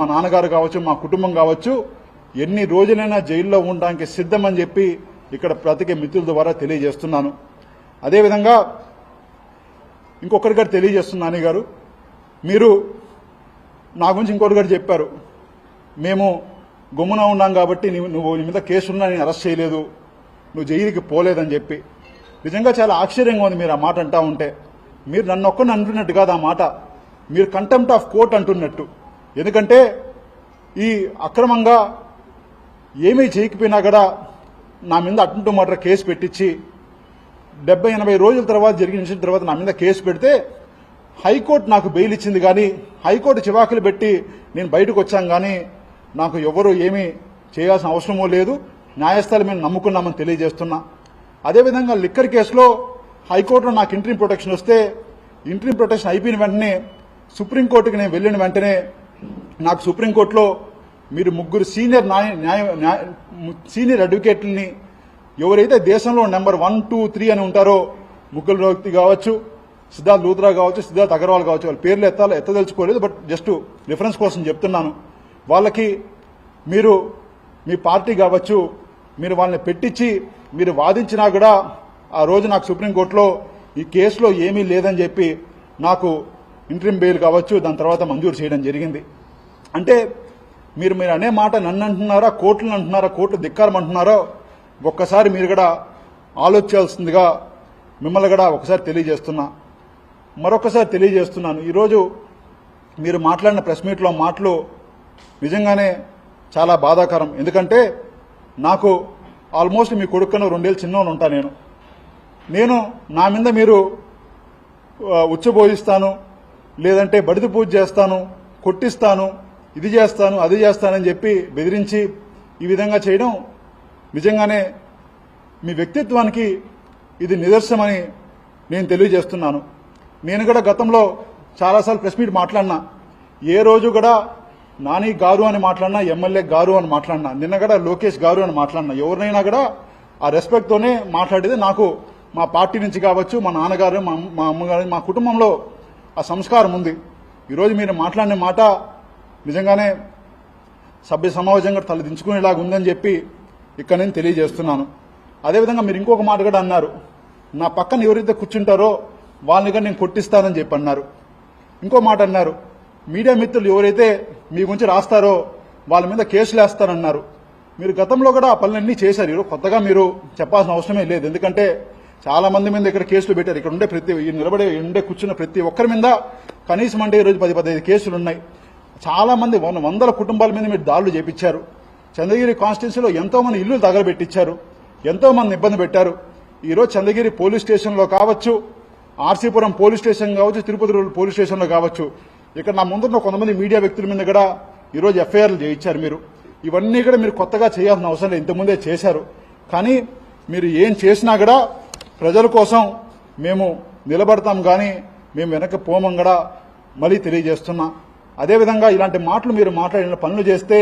మా నాన్నగారు కావచ్చు, మా కుటుంబం కావచ్చు, ఎన్ని రోజులైనా జైల్లో ఉండడానికి సిద్ధమని చెప్పి ఇక్కడ ప్రతికే మిత్రుల ద్వారా తెలియజేస్తున్నాను. అదేవిధంగా ఇంకొకరి గారు తెలియజేస్తున్నాను గారు, మీరు నా గురించి ఇంకొకరి గారు చెప్పారు, మేము గుమ్మున ఉన్నాం కాబట్టి నువ్వు నీ మీద కేసున్నా నేను అరెస్ట్ చేయలేదు, నువ్వు జైలుకి పోలేదని చెప్పి. నిజంగా చాలా ఆశ్చర్యంగా ఉంది మీరు ఆ మాట అంటా ఉంటే. మీరు నన్ను ఒక్కరిని అంటున్నట్టు కాదు ఆ మాట, మీరు కంటెంప్ట్ ఆఫ్ కోర్ట్ అంటున్నట్టు. ఎందుకంటే ఈ అక్రమంగా ఏమీ చేయకపోయినా కూడా నా మీద అటెంప్ట్ మర్డర్ కేసు పెట్టించి 70-80 రోజుల తర్వాత జరిగిన ఇన్సిడెంట్ తర్వాత నా మీద కేసు పెడితే హైకోర్టు నాకు బెయిల్ ఇచ్చింది. కానీ హైకోర్టు చివాకులు పెట్టి నేను బయటకు వచ్చాను. కానీ నాకు ఎవరు ఏమీ చేయాల్సిన అవసరమూ లేదు, న్యాయస్థానం మేము నమ్ముకున్నామని తెలియజేస్తున్నా. అదేవిధంగా లిక్కర్ కేసులో హైకోర్టులో నాకు ఇంట్రీమ్ ప్రొటెక్షన్ వస్తే, ఇంట్రీమ్ ప్రొటెక్షన్ అయిపోయిన వెంటనే సుప్రీంకోర్టుకి నేను వెళ్ళిన వెంటనే నాకు సుప్రీంకోర్టులో మీరు ముగ్గురు సీనియర్ అడ్వకేట్లని, ఎవరైతే దేశంలో నెంబర్ 1, 2, 3 అని ఉంటారో, ముగ్గురు వ్యక్తి కావచ్చు, సిద్ధార్థ్ లూత్రా కావచ్చు, సిద్ధార్థ్ అగర్వాల్ కావచ్చు, వాళ్ళ పేర్లు ఎత్తదలుచుకోలేదు, బట్ జస్ట్ రిఫరెన్స్ కోసం చెప్తున్నాను. వాళ్ళకి మీరు మీ పార్టీ కావచ్చు, మీరు వాళ్ళని పెట్టించి మీరు వాదించినా కూడా ఆ రోజు నాకు సుప్రీంకోర్టులో ఈ కేసులో ఏమీ లేదని చెప్పి నాకు ఇంట్రీమ్ బెయిల్ కావచ్చు దాని తర్వాత మంజూరు చేయడం జరిగింది. అంటే మీరు అనే మాట నన్ను అంటున్నారా, కోర్టులను అంటున్నారా, కోర్టు ధిక్కారం అంటున్నారో ఒక్కసారి మీరు కూడా ఆలోచించాల్సిందిగా మిమ్మల్ని కూడా ఒకసారి తెలియజేస్తున్నా. మరొకసారి తెలియజేస్తున్నాను, ఈరోజు మీరు మాట్లాడిన ప్రెస్ మీట్లో మాటలు నిజంగానే చాలా బాధాకరం. ఎందుకంటే నాకు ఆల్మోస్ట్ మీ కొడుకును 2 ఏళ్ళు చిన్నోను ఉంటా. నేను నా మీద మీరు ఉచ్చబోధిస్తాను, లేదంటే బడిది పూజ చేస్తాను, కొట్టిస్తాను, ఇది చేస్తాను, అది చేస్తానని చెప్పి బెదిరించి ఈ విధంగా చేయడం నిజంగానే మీ వ్యక్తిత్వానికి ఇది నిదర్శనమని నేను తెలియజేస్తున్నాను. నేను కూడా గతంలో చాలాసార్లు ప్రెస్ మీట్ మాట్లాడినా, ఏ రోజు కూడా నాని గారు అని మాట్లాడినా, ఎమ్మెల్యే గారు అని మాట్లాడినా, నిన్న కూడా లోకేష్ గారు అని మాట్లాడినా, ఎవరినైనా కూడా ఆ రెస్పెక్ట్తోనే మాట్లాడేది. నాకు మా పార్టీ నుంచి కావచ్చు, మా నాన్నగారు, మా అమ్మగారు, మా కుటుంబంలో ఆ సంస్కారం ఉంది. ఈరోజు మీరు మాట్లాడిన మాట నిజంగానే సభ్య సమావేశంగా తలదించుకునేలాగా ఉందని చెప్పి ఇక్కడ నేను తెలియజేస్తున్నాను. అదేవిధంగా మీరు ఇంకొక మాట కూడా అన్నారు, నా పక్కన ఎవరైతే కూర్చుంటారో వాళ్ళని కూడా నేను కొట్టిస్తానని చెప్పి అన్నారు. ఇంకో మాట అన్నారు, మీడియా మిత్రులు ఎవరైతే మీ గురించి రాస్తారో వాళ్ళ మీద కేసులు వేస్తారన్నారు. మీరు గతంలో కూడా ఆ పనులన్నీ చేశారు, కొత్తగా మీరు చెప్పాల్సిన అవసరమే లేదు. ఎందుకంటే చాలా మంది మీద ఇక్కడ కేసులు పెట్టారు. ఇక్కడ ఉండే కూర్చున్న ప్రతి ఒక్కరి మీద కనీసం అంటే ఈరోజు 10-15 కేసులు ఉన్నాయి. చాలా మంది 100 కుటుంబాల మీద మీరు దాడులు చేపించారు. చంద్రగిరి కాన్స్టిట్యున్సీలో ఎంతో మంది ఇల్లు తగలబెట్టించారు, ఎంతో మంది ఇబ్బంది పెట్టారు. ఈరోజు చంద్రగిరి పోలీస్ స్టేషన్లో కావచ్చు, ఆర్సీపురం పోలీస్ స్టేషన్ కావచ్చు, తిరుపతి పోలీస్ స్టేషన్లో కావచ్చు, ఇక్కడ నా ముందున్న కొంతమంది మీడియా వ్యక్తుల మీద కూడా ఈరోజు ఎఫ్ఐఆర్లు చేయించారు. ఇవన్నీ కూడా మీరు కొత్తగా చేయాల్సిన అవసరం లేదు, ఇంతకుముందే చేశారు. కానీ మీరు ఏం చేసినా కూడా ప్రజల కోసం మేము నిలబడతాం, కానీ మేము వెనక్కి పోమని కూడా మళ్ళీ తెలియజేస్తున్నా. అదేవిధంగా ఇలాంటి మాటలు మీరు మాట్లాడిన పనులు చేస్తే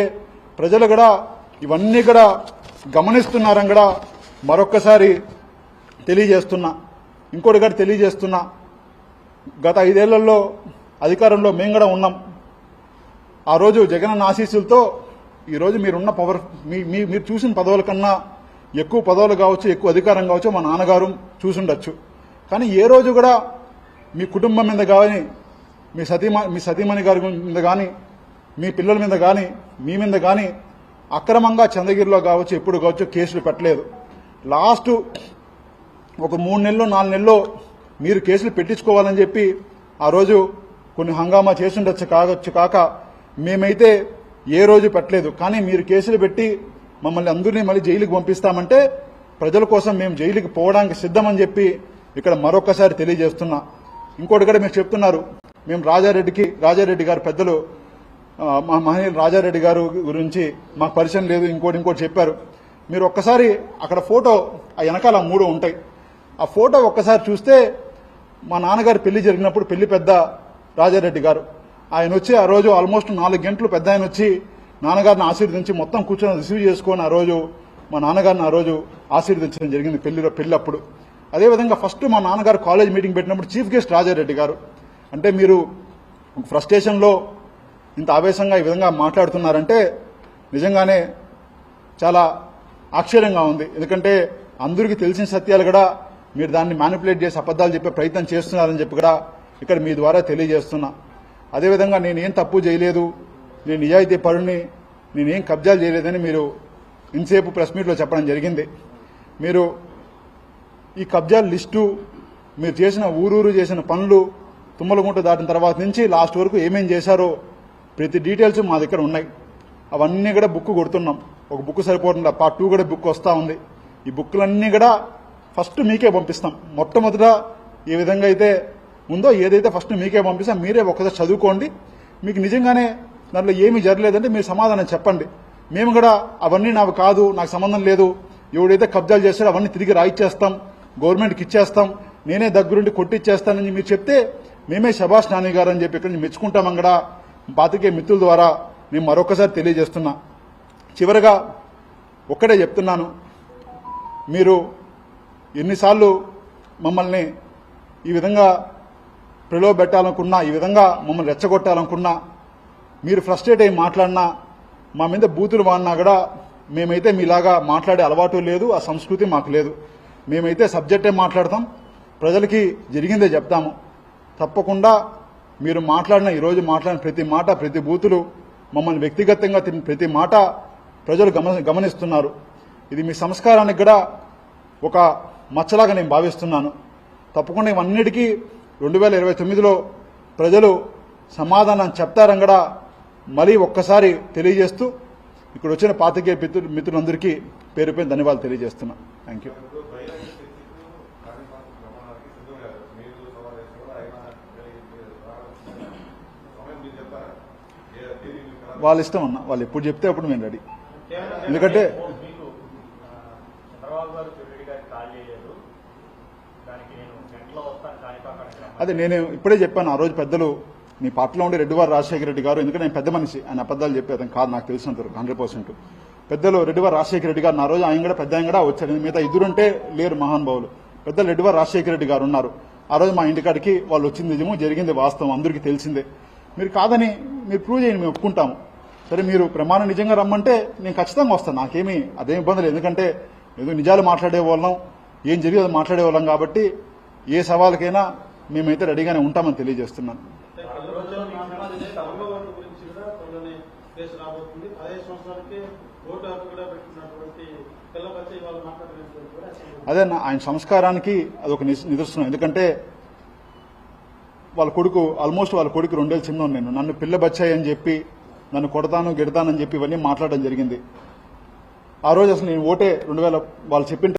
ప్రజలు కూడా ఇవన్నీ కూడా గమనిస్తున్నారని కూడా మరొక్కసారి తెలియజేస్తున్నా. ఇంకోటి కూడా తెలియజేస్తున్నా, గత 5 ఏళ్లలో అధికారంలో మేము కూడా ఉన్నాం. ఆ రోజు జగనన్న ఆశీస్సులతో ఈరోజు మీరున్న పవర్, మీరు చూసిన పదవుల కన్నా ఎక్కువ పదవులు కావచ్చు, ఎక్కువ అధికారం కావచ్చు మా నాన్నగారు చూసుండొచ్చు. కానీ ఏ రోజు కూడా మీ కుటుంబం మీద కానీ, మీ సతీమణి గారి మీద కానీ, మీ పిల్లల మీద కానీ, మీ మీద కానీ అక్రమంగా చంద్రగిరిలో కావచ్చు, ఎప్పుడు కావచ్చు కేసులు పెట్టలేదు. లాస్ట్ ఒక 3 నెలలు 4 నెలల్లో మీరు కేసులు పెట్టించుకోవాలని చెప్పి ఆ రోజు కొన్ని హంగామా చేసుండొచ్చు కాక మేమైతే ఏ రోజు పెట్టలేదు. కానీ మీరు కేసులు పెట్టి మమ్మల్ని అందరినీ మళ్ళీ జైలుకి పంపిస్తామంటే ప్రజల కోసం మేము జైలుకి పోవడానికి సిద్ధమని చెప్పి ఇక్కడ మరొకసారి తెలియజేస్తున్నా. ఇంకోటి కూడా మీరు చెప్తున్నారు, మేము రాజారెడ్డి గారు పెద్దలు, మా మహనీయులు రాజారెడ్డి గారు గురించి మాకు పరిచయం లేదు, ఇంకోటి చెప్పారు. మీరు ఒక్కసారి అక్కడ ఫోటో, ఆ వెనకాల 3 ఉంటాయి, ఆ ఫోటో ఒక్కసారి చూస్తే మా నాన్నగారు పెళ్లి జరిగినప్పుడు పెళ్లి పెద్ద రాజారెడ్డి గారు ఆయన వచ్చి ఆ రోజు ఆల్మోస్ట్ 4 గంటలు పెద్ద ఆయన వచ్చి నాన్నగారిని ఆశీర్వదించి మొత్తం కూర్చొని రిసీవ్ చేసుకొని ఆ రోజు మా నాన్నగారిని ఆ రోజు ఆశీర్వదించడం జరిగింది పెళ్లిప్పుడు. అదేవిధంగా ఫస్ట్ మా నాన్నగారు కాలేజ్ మీటింగ్ పెట్టినప్పుడు చీఫ్ గెస్ట్ రాజారెడ్డి గారు. అంటే మీరు ఫ్రస్ట్రేషన్లో ఇంత ఆవేశంగా ఈ విధంగా మాట్లాడుతున్నారంటే నిజంగానే చాలా ఆశ్చర్యంగా ఉంది. ఎందుకంటే అందరికీ తెలిసిన సత్యాలు కూడా మీరు దాన్ని మ్యానిపులేట్ చేసి అబద్దాలు చెప్పే ప్రయత్నం చేస్తున్నారని చెప్పి కూడా ఇక్కడ మీ ద్వారా తెలియజేస్తున్నా. అదేవిధంగా నేనేం తప్పు చేయలేదు, నేను నిజాయితీ పరుణ్ణి, నేనేం కబ్జాలు చేయలేదని మీరు ఇంతసేపు ప్రెస్ మీట్లో చెప్పడం జరిగింది. మీరు ఈ కబ్జాల లిస్టు, మీరు చేసిన ఊరూరు చేసిన పనులు, తుమ్మలగుంట దాటిన తర్వాత నుంచి లాస్ట్ వరకు ఏమేం చేశారో ప్రతి డీటెయిల్స్ మా దగ్గర ఉన్నాయి. అవన్నీ కూడా బుక్ కొడుతున్నాం. ఒక బుక్ సరిపోతుంది, పార్ట్ 2 కూడా బుక్ వస్తూ ఉంది. ఈ బుక్లన్నీ కూడా ఫస్ట్ మీకే పంపిస్తాం. మొట్టమొదట ఏ విధంగా అయితే ఉందో ఏదైతే ఫస్ట్ మీకే పంపిస్తాం, మీరే ఒకసారి చదువుకోండి. మీకు నిజంగానే దాంట్లో ఏమీ జరగలేదంటే మీరు సమాధానం చెప్పండి. మేము కూడా అవన్నీ నాకు కాదు, నాకు సంబంధం లేదు, ఎవడైతే కబ్జాలు చేస్తాడో అవన్నీ తిరిగి రాయిచ్చేస్తాం, గవర్నమెంట్కి ఇచ్చేస్తాం, నేనే దగ్గరుండి కొట్టిచ్చేస్తానని మీరు చెప్తే మేమే శభాష్ నాని గారు అని చెప్పి ఇక్కడ నుంచి మెచ్చుకుంటామని కూడా పాతికే మిత్రుల ద్వారా నేను మరొకసారి తెలియజేస్తున్నా. చివరగా ఒక్కడే చెప్తున్నాను, మీరు ఎన్నిసార్లు మమ్మల్ని ఈ విధంగా ప్రలోభపెట్టాలనుకున్నా, ఈ విధంగా మమ్మల్ని రెచ్చగొట్టాలనుకున్నా, మీరు ఫ్రస్ట్రేట్ అయ్యి మాట్లాడినా, మా మీద బూతులు వాడినా కూడా మేమైతే మీలాగా మాట్లాడే అలవాటు లేదు, ఆ సంస్కృతి మాకు లేదు. మేమైతే సబ్జెక్టే మాట్లాడతాం, ప్రజలకి జరిగిందే చెప్తాము. తప్పకుండా మీరు మాట్లాడిన, ఈరోజు మాట్లాడిన ప్రతి మాట, ప్రతి బూతులు, మమ్మల్ని వ్యక్తిగతంగా తిరిగిన ప్రతి మాట ప్రజలు గమనిస్తున్నారు. ఇది మీ సంస్కారానికి కూడా ఒక మచ్చలాగా నేను భావిస్తున్నాను. తప్పకుండా ఇవన్నిటికీ 2029లో ప్రజలు సమాధానం చెప్తారని కూడా మరీ ఒక్కసారి తెలియజేస్తూ ఇక్కడ వచ్చిన పాతికేయ మిత్రులందరికీ పేరు పేరు ధన్యవాదాలు తెలియజేస్తున్నా. Thank you. వాళ్ళ ఇష్టం అన్న, వాళ్ళు ఎప్పుడు చెప్తే అప్పుడు మేము రెడీ. ఎందుకంటే అదే నేను ఇప్పుడే చెప్పాను, ఆ రోజు పెద్దలు మీ పార్టీలో ఉండే రెడ్డివారి రాజశేఖర రెడ్డి గారు, ఎందుకంటే నేను పెద్ద మనిషి, ఆయన అబద్దాలు చెప్పేది కాదు నాకు తెలిసినంత 100%. పెద్దలు రెడ్డివారి రాజశేఖర రెడ్డి గారు, ఆ రోజు ఆయన కూడా పెద్ద ఆయన కూడా వచ్చారు. మిగతా ఇద్దరుంటే లేరు మహానుభావులు. పెద్దలు రెడ్డివారి రాజశేఖర రెడ్డి గారు ఉన్నారు. ఆ రోజు మా ఇంటికాడికి వాళ్ళు వచ్చింది నిజము, జరిగింది వాస్తవం, అందరికీ తెలిసిందే. మీరు కాదని మీరు ప్రూవ్ చేయండి, మేము ఒప్పుకుంటాము. సరే, మీరు ప్రమాణం నిజంగా రమ్మంటే నేను ఖచ్చితంగా వస్తాను, నాకేమీ అదేం ఇబ్బంది లేదు. ఎందుకంటే ఏదో నిజాలు మాట్లాడే వాళ్ళం, ఏం జరిగేది మాట్లాడే వాళ్ళం కాబట్టి ఏ సవాలుకైనా మేమైతే రెడీగానే ఉంటామని తెలియజేస్తున్నాను. అదే ఆయన సంస్కారానికి అదొక నిదర్శనం. ఎందుకంటే వాళ్ళ కొడుకు, ఆల్మోస్ట్ వాళ్ళ కొడుకు 2 ఏళ్ళ చిన్న, నేను నన్ను పిల్ల బచ్చాయి అని చెప్పి, నన్ను కొడతాను గిడతానని చెప్పి ఇవన్నీ మాట్లాడడం జరిగింది. ఆ రోజు అసలు నేను ఓటే 2000 వాళ్ళు చెప్పిన